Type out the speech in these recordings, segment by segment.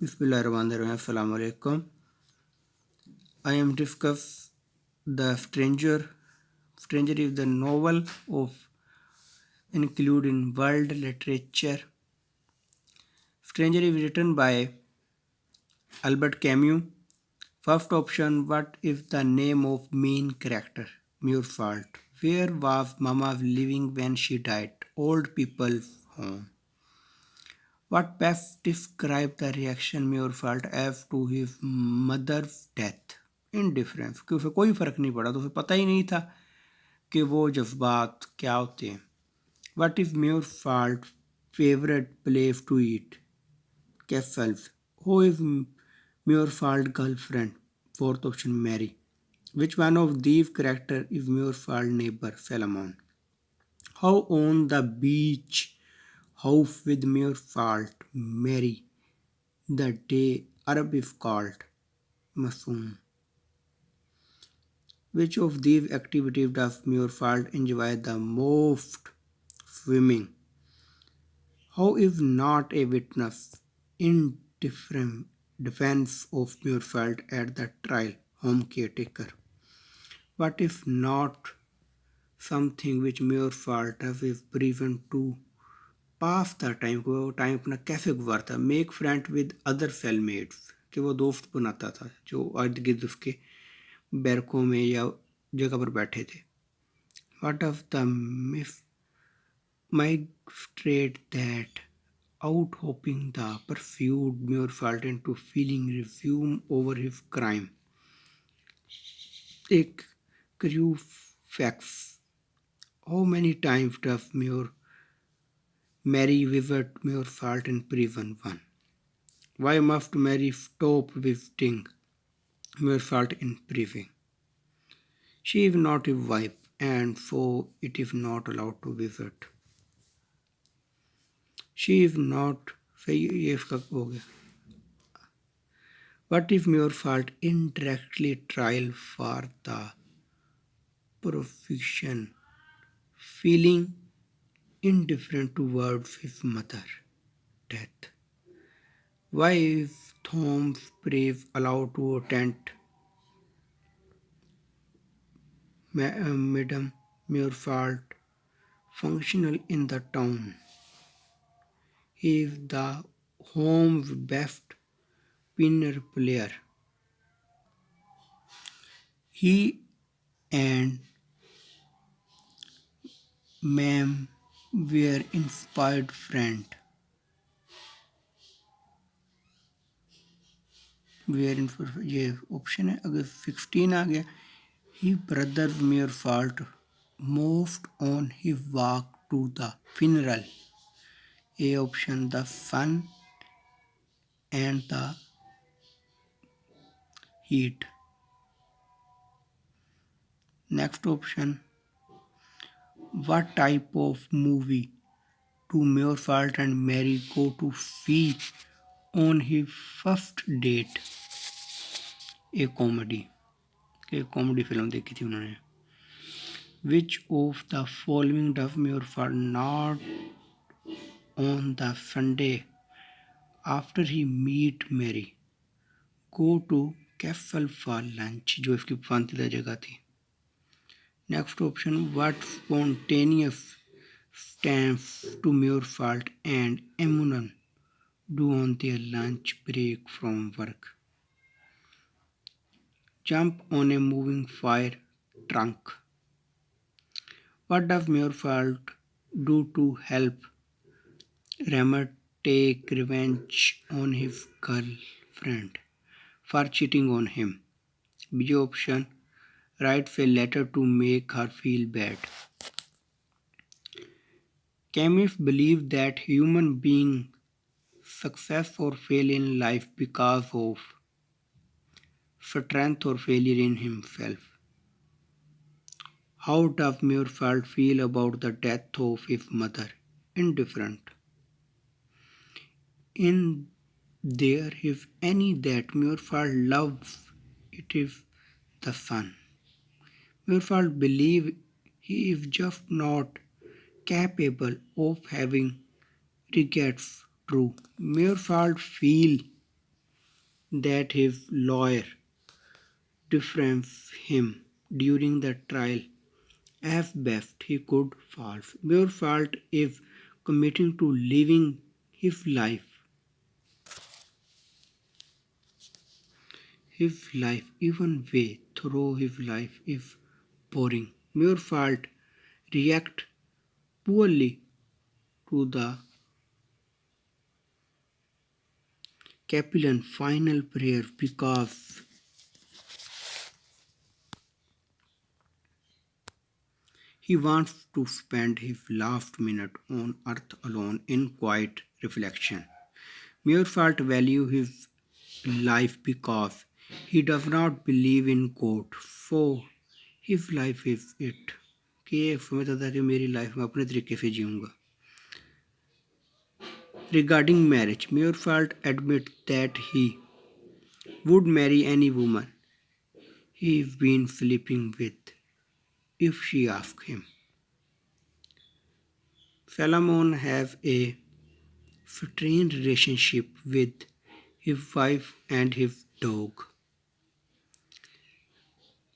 Bismillahirrahmanirrahim. Assalamu alaikum. I am discuss The Stranger. Stranger is the novel of include in world literature. Stranger is written by Albert Camus. First option: what is the name of main character? Murfault. Where was Mama living when she died? Old people's home. What best describes the reaction Murfault have to his mother's death? Indifference, कि उसे कोई फर्क नहीं पड़ा, तो उसे पता ही नहीं था कि वो जज्बात क्या होते हैं. What is Murfault's favorite place to eat? Castles. Who is Murfault's girlfriend? Fourth option, Mary. Which one of these characters is Murfault's neighbor? Solomon. How on the beach house with Murfault Mary the day Arab is called Masoom. Which of these activities does Murfault enjoy the most? Swimming. How is not a witness in different defense of Murfault at the trial? Home caretaker. What if not something which Murfault is prevent to पास था time को, वो time अपना कैसे गुजारता, make friend with other सेलमेट्स, कि वो दोस्त बनाता था जो अर्द गिर्द उसके बैरकों में या जगह पर बैठे थे. What of the miss magistrate that out hoping the pursued Murfault into feeling resume over his crime. Take crew facts. How many times does Mary visit Murfault in prison? 1. Why must Mary stop visiting Murfault in prison? She is not his wife, and so it is not allowed to visit. She is not. सही ये इसका हो गया. What if Murfault indirectly trial for the prosecution, feeling indifferent towards his mother death? Why is Thomas Brave allowed to attend Madame Murfault functional in the town? He is the home's best pinner player. He and Ma'am were inspired friend. ये option है. अगर 16 आ गया, he brother Murfault moved on his walk to the funeral. A option, the sun and the heat. Next option, what type of movie do Murfault and Mary go to see on his first date? A comedy. एक comedy film देखी थी उन्होंने. Which of the following does Murfault not on the Sunday after he meet Mary go to castle for lunch, जो इसकी पसंदीदा जगह थी. Next option, what spontaneous stamps to Murfault and Emunan do on their lunch break from work? Jump on a moving fire trunk. What does Murfault do to help Rammer take revenge on his girlfriend for cheating on him? B option, writes a letter to make her feel bad. Camus believes that human beings success or fail in life because of strength or failure in himself. How does Murfault feel about the death of his mother? Indifferent. In there if any that Murfault loves, it is the sun. Murfault believes he is just not capable of having regrets. True. Murfault feels that his lawyer deframed him during the trial as best he could. False. Your fault is committing to living his life. His life, even way through his life, is boring. Your fault react poorly to the Kaplan final prayer because he wants to spend his last minute on earth alone in quiet reflection. Murphy values his life because he does not believe in court, so his life is it. कि ये समझता था कि मेरी life में अपने तरीके से जीऊँगा. Regarding marriage, Murphy admits that he would marry any woman he's been sleeping with if she asked him. Philemon has a strained relationship with his wife and his dog.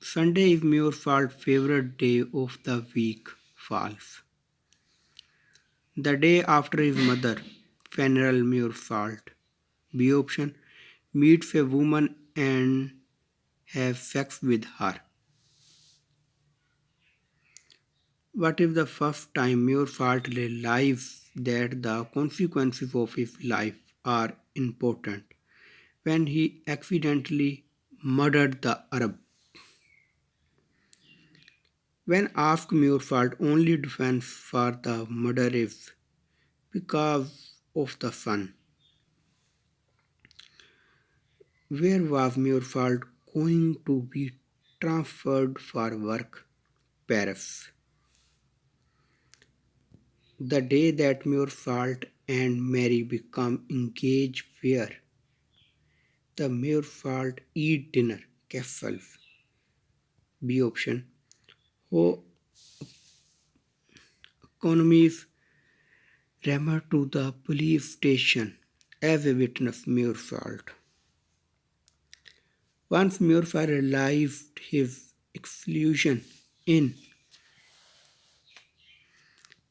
Sunday is Murphy's favorite day of the week. False. The day after his mother, funeral, Murphy. B option. Meets a woman and have sex with her. What if the first time Murphy realizes that the consequences of his life are important when he accidentally murdered the Arab? When asked, Murphy only defense for the murder is because of the son. Where was Murphy going to be transferred for work? Paris. The day that Murphy and Mary become engaged where the Murphy eat dinner. Castles. B option. Who economies Rammer to the police station as a witness Murphy. Once Murphy realized his exclusion in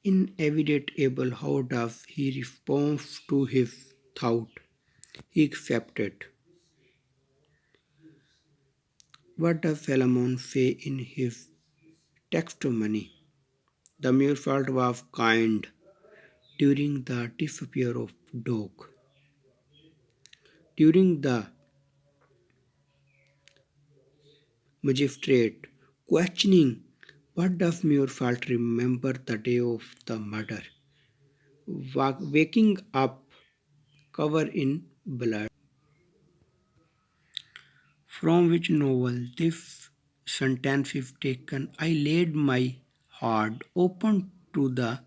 inevitable, how does he respond to his thought? He accepted. What does Philemon say in his testimony? The Murphy was kind during the disappearance of dog. During the magistrate questioning, what does Murphy remember the day of the murder? Waking up covered in blood. From which novel this sentence is taken? I laid my heart open to the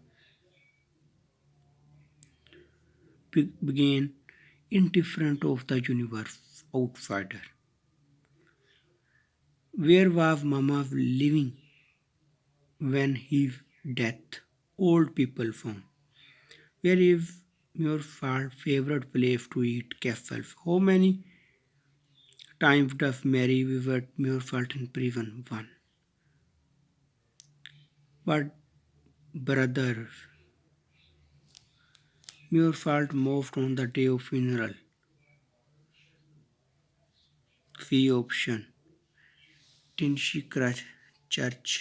beginning indifferent of the universe outsider. Where was Mama living when his death? Old people found. Where is your favorite place to eat castles? How many times does Mary visit Muirfield in prison? One. But brother Muirfield moved on the day of funeral. C option. Tinshicra Church.